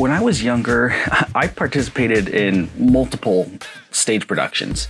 When I was younger, I participated in multiple stage productions,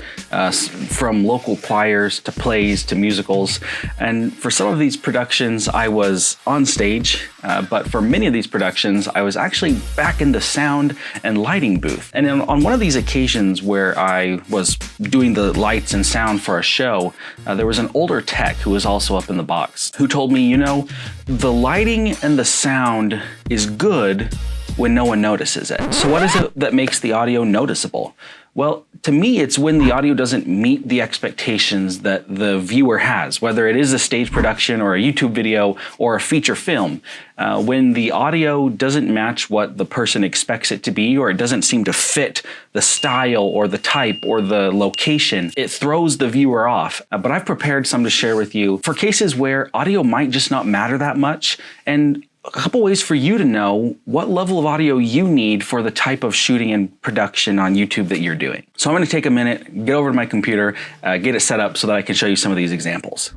from local choirs to plays to musicals. And for some of these productions, I was on stage, but for many of these productions, I was actually back in the sound and lighting booth. And on one of these occasions where I was doing the lights and sound for a show, there was an older tech who was also up in the box who told me, you know, the lighting and the sound is good when no one notices it. So what is it that makes the audio noticeable? Well, to me, it's when the audio doesn't meet the expectations that the viewer has, whether it is a stage production or a YouTube video or a feature film. When the audio doesn't match what the person expects it to be, or it doesn't seem to fit the style or the type or the location, it throws the viewer off. But I've prepared some to share with you for cases where audio might just not matter that much, and a couple ways for you to know what level of audio you need for the type of shooting and production on YouTube that you're doing. So I'm going to take a minute, get over to my computer, get it set up so that I can show you some of these examples.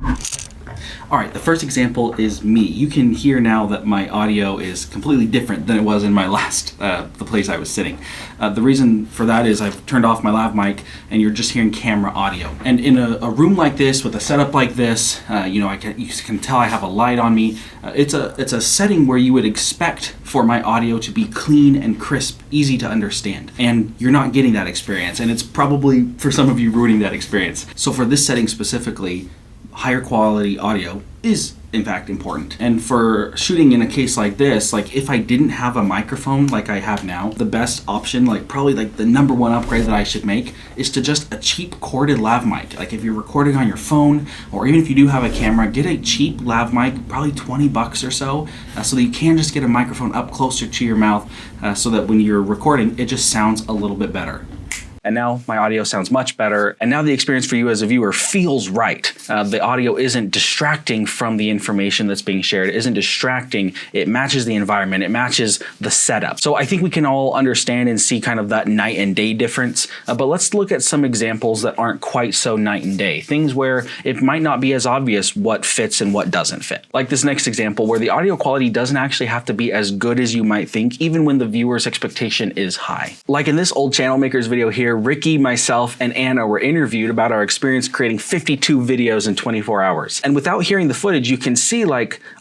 All right, the first example is me. You can hear now that my audio is completely different than it was in my last, the place I was sitting. The reason for that is I've turned off my lav mic and you're just hearing camera audio. And in a room like this, with a setup like this, you can tell I have a light on me. It's a setting where you would expect for my audio to be clean and crisp, easy to understand. And you're not getting that experience. And it's probably, for some of you, ruining that experience. So for this setting specifically, higher quality audio is in fact important. And for shooting in a case like this, like if I didn't have a microphone like I have now, the best option, probably the number one upgrade that I should make, is to just a cheap corded lav mic. Like if you're recording on your phone, or even if you do have a camera, get a cheap lav mic, probably 20 bucks or so, so that you can just get a microphone up closer to your mouth, so that when you're recording, it just sounds a little bit better. And now my audio sounds much better. And now the experience for you as a viewer feels right. The audio isn't distracting from the information that's being shared. It isn't distracting. It matches the environment. It matches the setup. So I think we can all understand and see kind of that night and day difference. But let's look at some examples that aren't quite so night and day. Things where it might not be as obvious what fits and what doesn't fit. Like this next example where the audio quality doesn't actually have to be as good as you might think, even when the viewer's expectation is high. Like in this old channel makers video here, Ricky, myself, and Anna were interviewed about our experience creating 52 videos in 24 hours. And without hearing the footage, you can see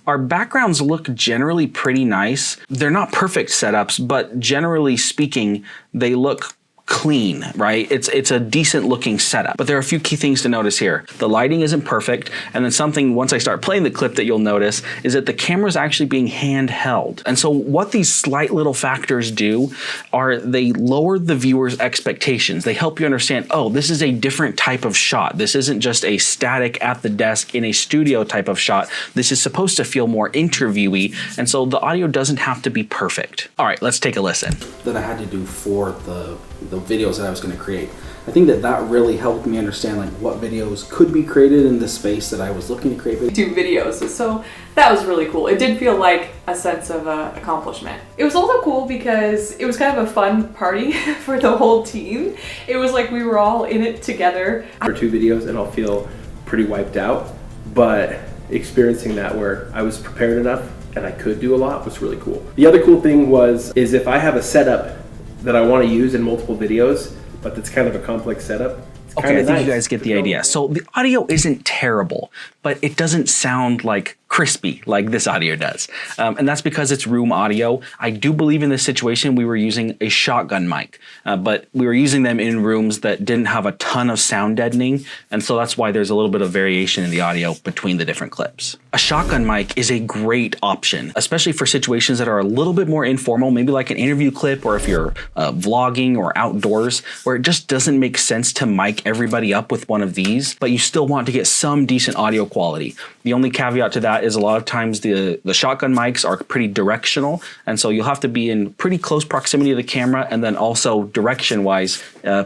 our backgrounds look generally pretty nice. They're not perfect setups, but generally speaking, they look clean, right? It's a decent looking setup. But there are a few key things to notice here. The lighting isn't perfect, and then something, once I start playing the clip, that you'll notice is that the camera's actually being handheld. And so what these slight little factors do are they lower the viewer's expectations. They help you understand, oh, this is a different type of shot. This isn't just a static at the desk in a studio type of shot. This is supposed to feel more interviewee, and so the audio doesn't have to be perfect. All right, let's take a listen. That I had to do for the videos that I was going to create. I think that really helped me understand what videos could be created in the space that I was looking to create. Do videos, so that was really cool. It did feel like a sense of accomplishment. It was also cool because it was kind of a fun party for the whole team. It was like we were all in it together. For 2 videos and I'll feel pretty wiped out, but experiencing that where I was prepared enough and I could do a lot was really cool. The other cool thing is if I have a setup that I want to use in multiple videos, but it's kind of a complex setup. Okay, I think you guys get the idea. So the audio isn't terrible, but it doesn't sound crispy like this audio does. And that's because it's room audio. I do believe in this situation we were using a shotgun mic, but we were using them in rooms that didn't have a ton of sound deadening. And so that's why there's a little bit of variation in the audio between the different clips. A shotgun mic is a great option, especially for situations that are a little bit more informal, maybe like an interview clip, or if you're vlogging or outdoors, where it just doesn't make sense to mic everybody up with one of these, but you still want to get some decent audio quality. The only caveat to that is a lot of times the shotgun mics are pretty directional, and so you'll have to be in pretty close proximity to the camera and then also direction-wise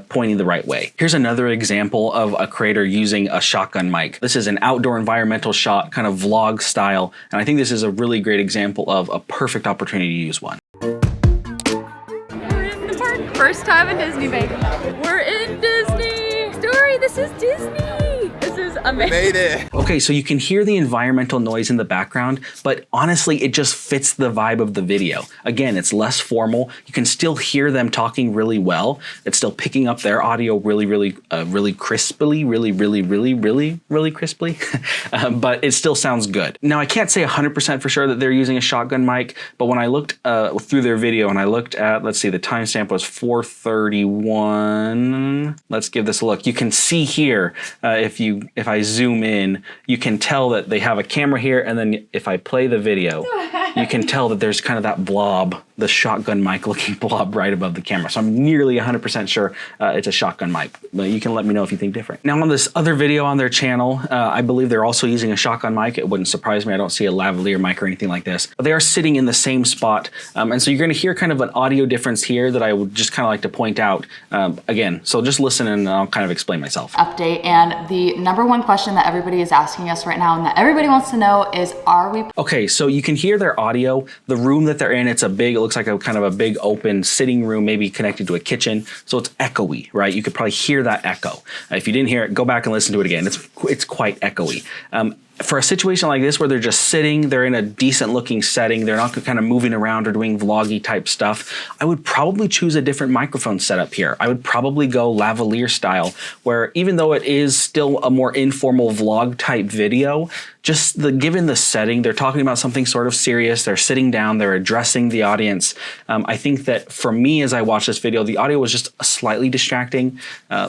pointing the right way. Here's another example of a creator using a shotgun mic. This is an outdoor environmental shot, kind of vlog style, and I think this is a really great example of a perfect opportunity to use one. We're in the park. First time in Disney, baby. We're in Disney. Story, this is Disney. This is was amazing. Made it. Okay, so you can hear the environmental noise in the background, but honestly, it just fits the vibe of the video. Again, it's less formal. You can still hear them talking really well. It's still picking up their audio really crisply, really crisply, but it still sounds good. Now, I can't say 100% for sure that they're using a shotgun mic, but when I looked through their video and I looked at, let's see, the timestamp was 4:31. Let's give this a look. You can see here, if I zoom in, you can tell that they have a camera here, and then if I play the video, you can tell that there's kind of that blob, the shotgun mic looking blob right above the camera. So I'm nearly 100% sure it's a shotgun mic, but you can let me know if you think different. Now on this other video on their channel, I believe they're also using a shotgun mic. It wouldn't surprise me. I don't see a lavalier mic or anything like this, but they are sitting in the same spot. And so you're gonna hear kind of an audio difference here that I would just kind of like to point out again. So just listen and I'll kind of explain myself. Update, and the number one question that everybody is asking us right now and that everybody wants to know is, are we... Okay, so you can hear their audio. The room that they're in, it looks like a kind of a big open sitting room, maybe connected to a kitchen. So it's echoey, right? You could probably hear that echo. If you didn't hear it, go back and listen to it again. It's quite echoey. For a situation like this where they're just sitting, they're in a decent looking setting, they're not kind of moving around or doing vloggy type stuff, I would probably choose a different microphone setup here. I would probably go lavalier style, where even though it is still a more informal vlog type video, just given the setting, they're talking about something sort of serious, they're sitting down, they're addressing the audience. I think that for me, as I watched this video, the audio was just slightly distracting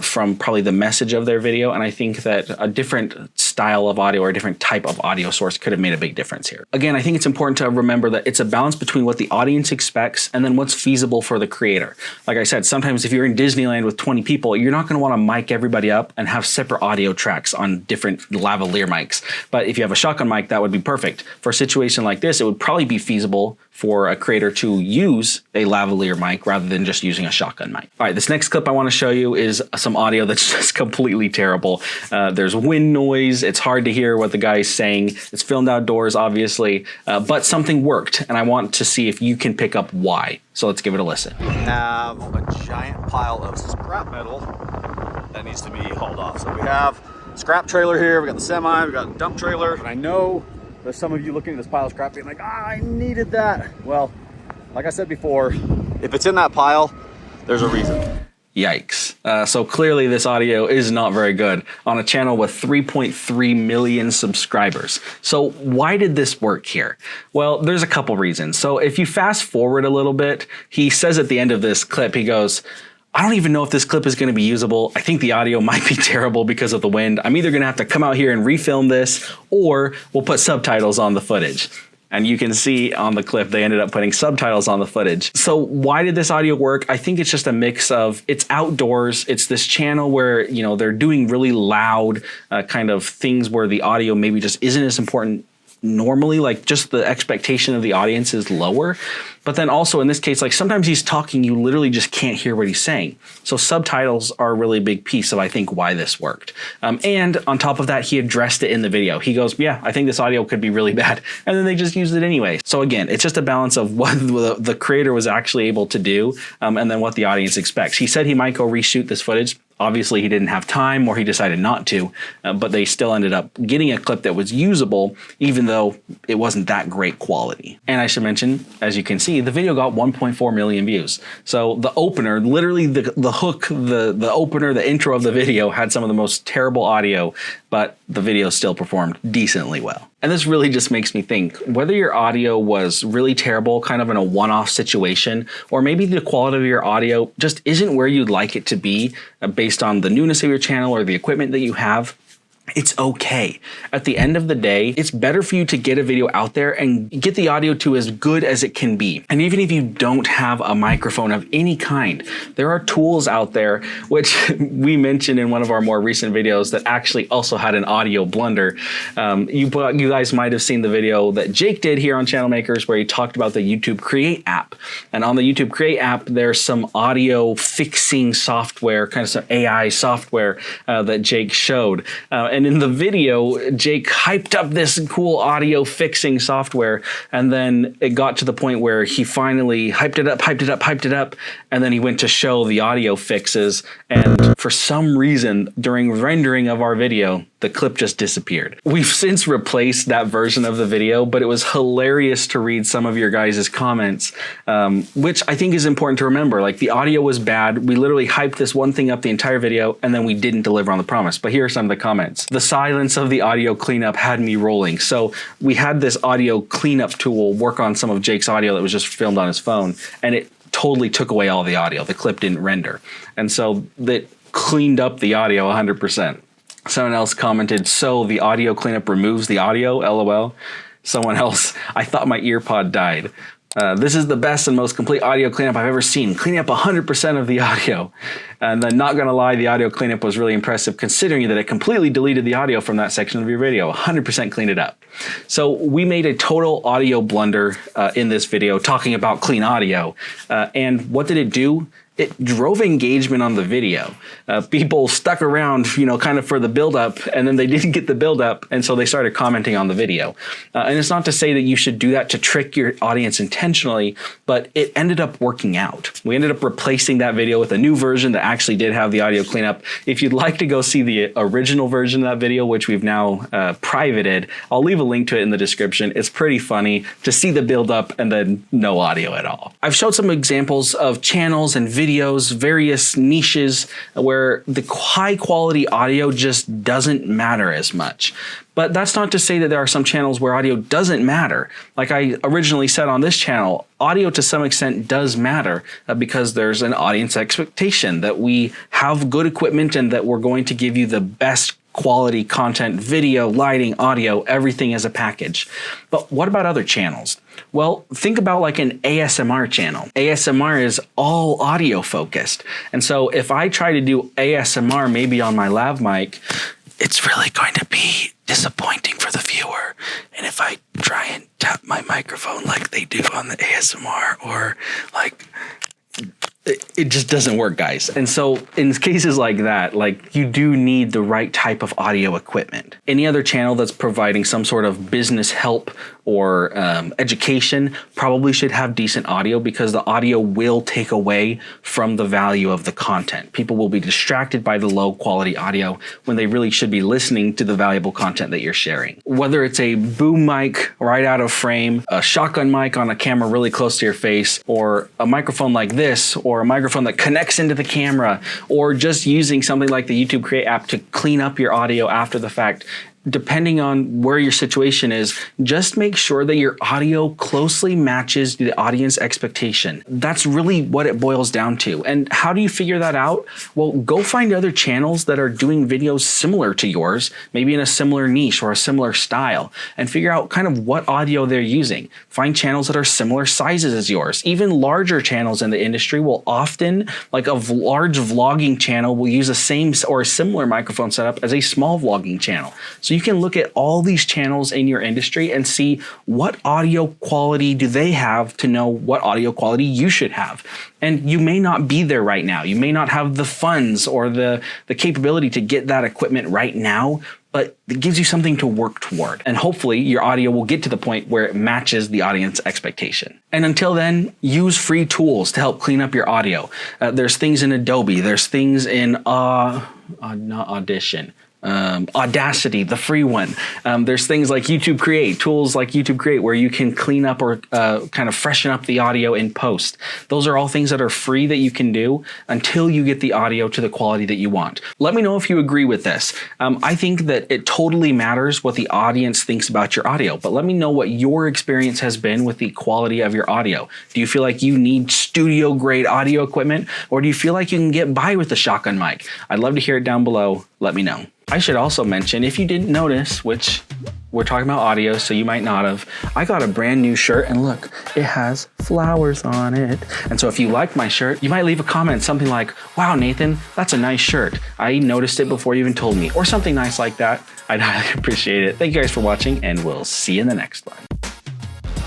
from probably the message of their video, and I think that a different style of audio or a different type of audio source could have made a big difference here. Again, I think it's important to remember that it's a balance between what the audience expects and then what's feasible for the creator. Like I said, sometimes if you're in Disneyland with 20 people, you're not gonna wanna mic everybody up and have separate audio tracks on different lavalier mics. But if you have a shotgun mic, that would be perfect. For a situation like this, it would probably be feasible for a creator to use a lavalier mic rather than just using a shotgun mic. All right, this next clip I wanna show you is some audio that's just completely terrible. There's wind noise, it's hard to hear what the guy's saying. It's filmed outdoors, obviously, but something worked, and I want to see if you can pick up why. So let's give it a listen. We have a giant pile of scrap metal that needs to be hauled off. So we have scrap trailer here, we got the semi, we got a dump trailer. And I know there's some of you looking at this pile of scrap being like, I needed that. Well, like I said before, if it's in that pile, there's a reason. Yikes. So clearly this audio is not very good on a channel with 3.3 million subscribers. So why did this work here? Well, there's a couple reasons. So if you fast forward a little bit, he says at the end of this clip, he goes, I don't even know if this clip is going to be usable. I think the audio might be terrible because of the wind. I'm either going to have to come out here and refilm this, or we'll put subtitles on the footage. And you can see on the clip, they ended up putting subtitles on the footage. So why did this audio work? I think it's just a mix of, it's outdoors. It's this channel where, you know, they're doing really loud kind of things where the audio maybe just isn't as important normally, like just the expectation of the audience is lower. But then also in this case, like sometimes he's talking, you literally just can't hear what he's saying. So subtitles are a really big piece of, I think, why this worked. And on top of that, he addressed it in the video. He goes, yeah, I think this audio could be really bad. And then they just used it anyway. So again, it's just a balance of what the creator was actually able to do and then what the audience expects. He said he might go reshoot this footage. Obviously, he didn't have time, or he decided not to, but they still ended up getting a clip that was usable, even though it wasn't that great quality. And I should mention, as you can see, the video got 1.4 million views. So the opener, literally the hook, the opener, the intro of the video had some of the most terrible audio, but the video still performed decently well. And this really just makes me think, whether your audio was really terrible, kind of in a one-off situation, or maybe the quality of your audio just isn't where you'd like it to be based on the newness of your channel or the equipment that you have, it's okay. At the end of the day, it's better for you to get a video out there and get the audio to as good as it can be. And even if you don't have a microphone of any kind, there are tools out there, which we mentioned in one of our more recent videos that actually also had an audio blender. You guys might have seen the video that Jake did here on Channel Makers where he talked about the YouTube Create app. And on the YouTube Create app, there's some audio fixing software, kind of some AI software that Jake showed. And in the video, Jake hyped up this cool audio fixing software, and then it got to the point where he finally hyped it up, and then he went to show the audio fixes, and for some reason, during rendering of our video, the clip just disappeared. We've since replaced that version of the video, but it was hilarious to read some of your guys' comments, which I think is important to remember. Like, the audio was bad. We literally hyped this one thing up the entire video, and then we didn't deliver on the promise. But here are some of the comments. The silence of the audio cleanup had me rolling. So we had this audio cleanup tool work on some of Jake's audio that was just filmed on his phone, and it totally took away all the audio. The clip didn't render. And so that cleaned up the audio 100%. Someone else commented, so the audio cleanup removes the audio, LOL. Someone else, I thought my ear pod died. This is the best and most complete audio cleanup I've ever seen. Cleaning up 100% of the audio. And then, not gonna lie, the audio cleanup was really impressive considering that it completely deleted the audio from that section of your video. 100% cleaned it up. So we made a total audio blunder in this video talking about clean audio. And what did it do? It drove engagement on the video. People stuck around, kind of for the build-up, and then they didn't get the build-up, and so they started commenting on the video. And it's not to say that you should do that to trick your audience intentionally, but it ended up working out. We ended up replacing that video with a new version that actually did have the audio cleanup. If you'd like to go see the original version of that video, which we've now privated, I'll leave a link to it in the description. It's pretty funny to see the build-up and then no audio at all. I've showed some examples of channels and videos, various niches where the high quality audio just doesn't matter as much. But that's not to say that there are some channels where audio doesn't matter. Like I originally said on this channel, audio to some extent does matter because there's an audience expectation that we have good equipment and that we're going to give you the best quality content, video, lighting, audio, everything as a package. But what about other channels? Well, think about like an ASMR channel. ASMR is all audio focused. And so if I try to do ASMR maybe on my lav mic, it's really going to be disappointing for the viewer. And if I try and tap my microphone like they do on the ASMR, or like, it just doesn't work, guys. And so in cases like that, like, you do need the right type of audio equipment. Any other channel that's providing some sort of business help or education probably should have decent audio, because the audio will take away from the value of the content. People will be distracted by the low quality audio when they really should be listening to the valuable content that you're sharing. Whether it's a boom mic right out of frame, a shotgun mic on a camera really close to your face, or a microphone like this, or a microphone that connects into the camera, or just using something like the YouTube Create app to clean up your audio after the fact. Depending on where your situation is, just make sure that your audio closely matches the audience expectation. That's really what it boils down to. And how do you figure that out? Well, go find other channels that are doing videos similar to yours, maybe in a similar niche or a similar style, and figure out kind of what audio they're using. Find channels that are similar sizes as yours. Even larger channels in the industry will often, like a large vlogging channel, will use the same or a similar microphone setup as a small vlogging channel. So you can look at all these channels in your industry and see what audio quality do they have to know what audio quality you should have. And you may not be there right now. You may not have the funds or the capability to get that equipment right now, but it gives you something to work toward. And hopefully your audio will get to the point where it matches the audience expectation. And until then, use free tools to help clean up your audio. There's things in Adobe, there's things in Audacity, the free one. There's things like YouTube Create, tools like YouTube Create, where you can clean up or kind of freshen up the audio in post. Those are all things that are free that you can do until you get the audio to the quality that you want. Let me know if you agree with this. I think that it totally matters what the audience thinks about your audio, but let me know what your experience has been with the quality of your audio. Do you feel like you need studio grade audio equipment, or do you feel like you can get by with a shotgun mic? I'd love to hear it down below. Let me know. I should also mention, if you didn't notice, which we're talking about audio, so you might not have, I got a brand new shirt, and look, it has flowers on it. And so if you like my shirt, you might leave a comment, something like, wow, Nathan, that's a nice shirt. I noticed it before you even told me, or something nice like that. I'd highly appreciate it. Thank you guys for watching, and we'll see you in the next one.